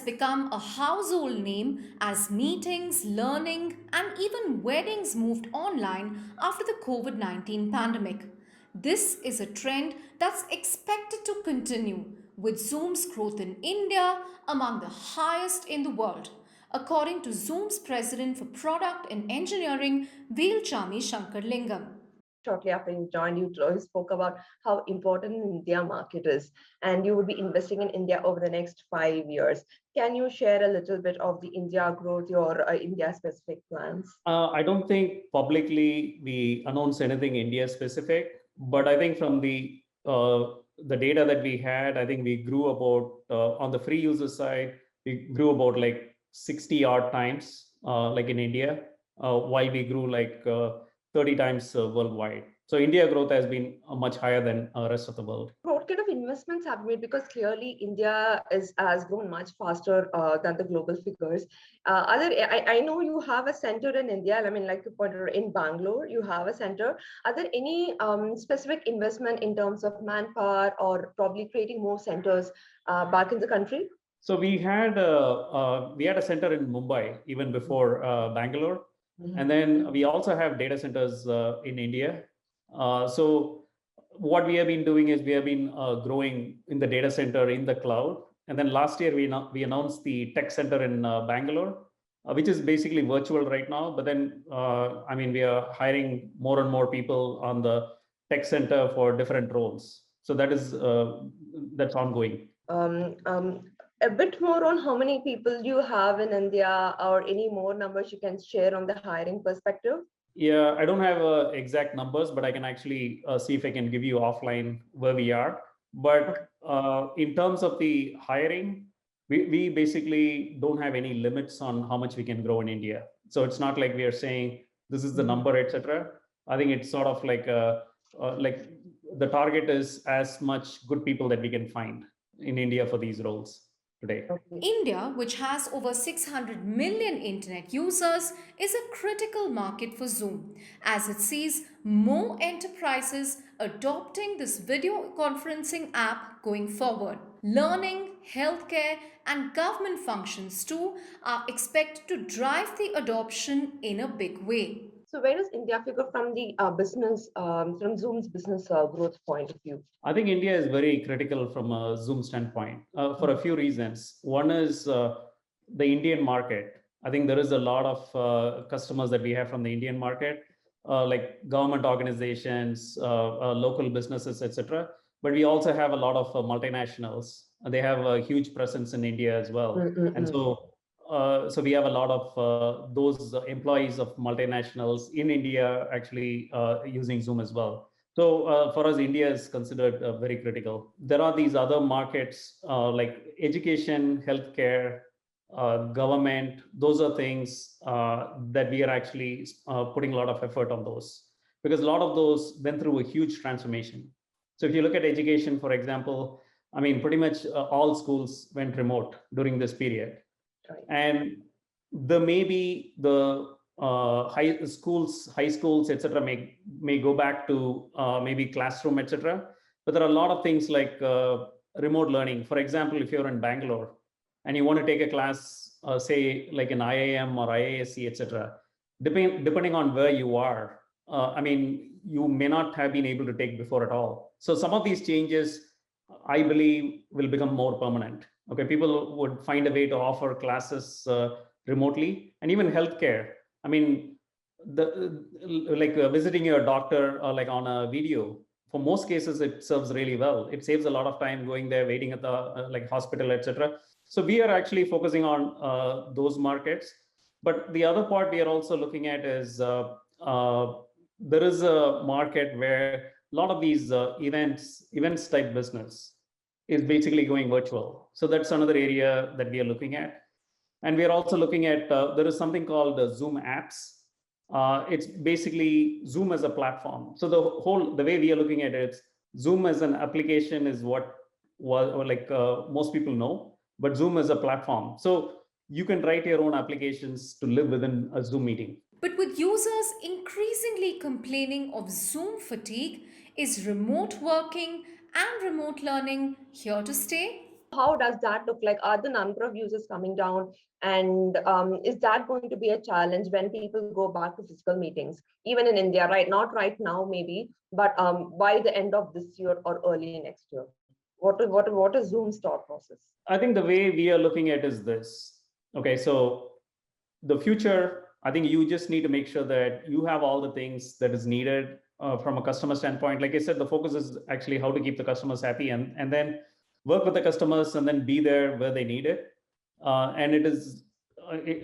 become a household name as meetings, learning, and even weddings moved online after the COVID 19 pandemic. This is a trend that's expected to continue, with Zoom's growth in India among the highest in the world, according to Zoom's president for product and engineering, Velchamy Sankarlingam. Shortly after you joined, you spoke about how important India market is, and you would be investing in India over the next 5 years. Can you share a little bit of the India growth, your India specific plans? I don't think publicly we announced anything India specific, but I think from the data that we had, I think we grew about on the free user side, we grew about like 60 odd times, like in India, while we grew like 30 times worldwide. So India growth has been much higher than rest of the world. What kind of investments have made? Because clearly India has grown much faster than the global figures. I know you have a center in India. I mean, like you pointed out, in Bangalore, you have a center. Are there any specific investment in terms of manpower or probably creating more centers back in the country? So we had a center in Mumbai even before Bangalore, and then we also have data centers in India. So what we have been doing is we have been growing in the data center in the cloud, and then last year we announced the tech center in Bangalore, which is basically virtual right now. But then I mean we are hiring more and more people on the tech center for different roles. So that's ongoing. A bit more on how many people you have in India, or any more numbers you can share on the hiring perspective? Yeah, I don't have exact numbers, but I can actually see if I can give you offline where we are. But in terms of the hiring, we basically don't have any limits on how much we can grow in India. So it's not like we are saying this is the number, etc. I think it's sort of like the target is as much good people that we can find in India for these roles today. Okay. India, which has over 600 million internet users, is a critical market for Zoom as it sees more enterprises adopting this video conferencing app going forward. Learning, healthcare, and government functions too are expected to drive the adoption in a big way. So where does India figure from the business, from Zoom's business growth point of view? I think India is very critical from a Zoom standpoint for a few reasons. One is the Indian market. I think there is a lot of customers that we have from the Indian market, like government organizations, local businesses, etc. But we also have a lot of multinationals. They have a huge presence in India as well, and so we have a lot of those employees of multinationals in India actually using Zoom as well. So for us, India is considered very critical. There are these other markets like education, healthcare, government. Those are things that we are actually putting a lot of effort on those, because a lot of those went through a huge transformation. So if you look at education, for example, I mean, pretty much all schools went remote during this period. Right. And the maybe the high schools, etc., may go back to maybe classroom, etc. But there are a lot of things like remote learning. For example, if you're in Bangalore and you want to take a class, say like in IIM or IISc, etc., depending on where you are, I mean, you may not have been able to take before at all. So some of these changes, I believe, will become more permanent. Okay, people would find a way to offer classes remotely, and even healthcare. I mean, visiting your doctor like on a video. For most cases, it serves really well. It saves a lot of time going there, waiting at the like hospital, etc. So we are actually focusing on those markets. But the other part we are also looking at is there is a market where a lot of these events type business is basically going virtual. So that's another area that we are looking at. And we are also looking at, there is something called Zoom apps. It's basically Zoom as a platform. So the way we are looking at it, Zoom as an application is what most people know, but Zoom as a platform. So you can write your own applications to live within a Zoom meeting. But with users increasingly complaining of Zoom fatigue, is remote working and remote learning here to stay? How does that look like? Are the number of users coming down? And is that going to be a challenge when people go back to physical meetings, even in India, right? Not right now, maybe, but by the end of this year or early next year? What is Zoom's thought process? I think the way we are looking at is this. Okay, so the future, I think you just need to make sure that you have all the things that is needed from a customer standpoint. Like I said, the focus is actually how to keep the customers happy, and then work with the customers and then be there where they need it. And it is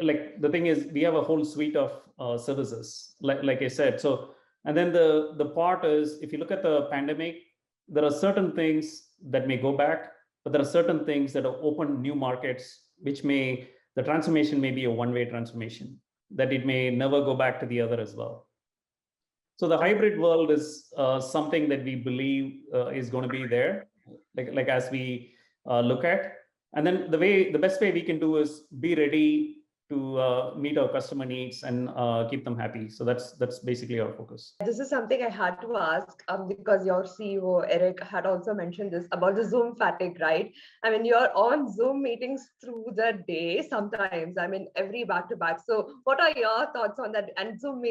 like the thing is we have a whole suite of services, like I said. So and then the part is, if you look at the pandemic, there are certain things that may go back, but there are certain things that have opened new markets, which may, the transformation may be a one-way transformation, that it may never go back to the other as well. So the hybrid world is something that we believe is going to be there, like as we look at. And then the best way we can do is be ready to meet our customer needs and keep them happy. So that's basically our focus. This is something I had to ask because your CEO, Eric, had also mentioned this about the Zoom fatigue, right? I mean, you're on Zoom meetings through the day sometimes, I mean, every back to back. So what are your thoughts on that? And Zoom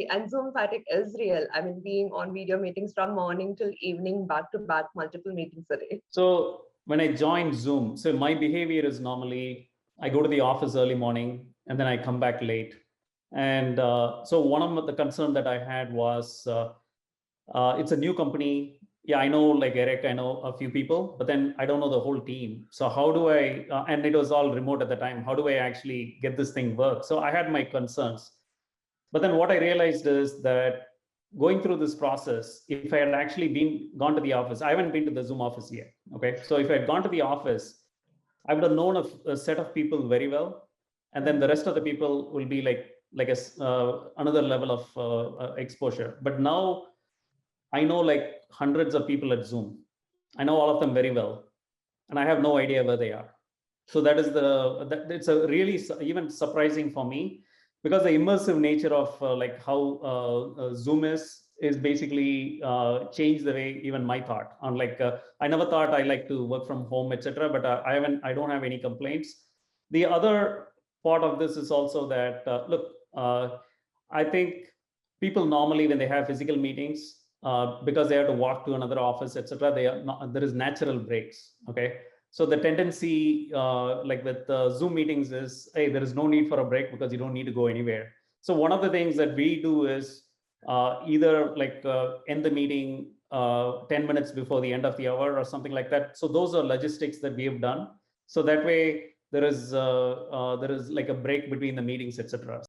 fatigue is real. I mean, being on video meetings from morning till evening, back to back, multiple meetings a day. So when I joined Zoom, so my behavior is normally I go to the office early morning and then I come back late. And so one of the concern that I had was it's a new company. Yeah, I know like Eric, I know a few people, but then I don't know the whole team. So how do I, and it was all remote at the time, how do I actually get this thing work? So I had my concerns. But then what I realized is that going through this process, if I had actually gone to the office, I haven't been to the Zoom office yet. Okay. So if I had gone to the office, I would have known a set of people very well. And then the rest of the people will be like another level of exposure. But now I know like hundreds of people at Zoom. I know all of them very well, and I have no idea where they are. So that is it's a really even surprising for me, because the immersive nature of like how Zoom is basically changed the way even my thought on like I never thought I like to work from home, etc. But I don't have any complaints. The other part of this is also that look, I think people normally when they have physical meetings, because they have to walk to another office, etc., there is natural breaks. Okay, so the tendency, like with Zoom meetings, is hey, there is no need for a break because you don't need to go anywhere. So one of the things that we do is either like end the meeting 10 minutes before the end of the hour or something like that. So those are logistics that we have done. So that way there is like a break between the meetings, etc.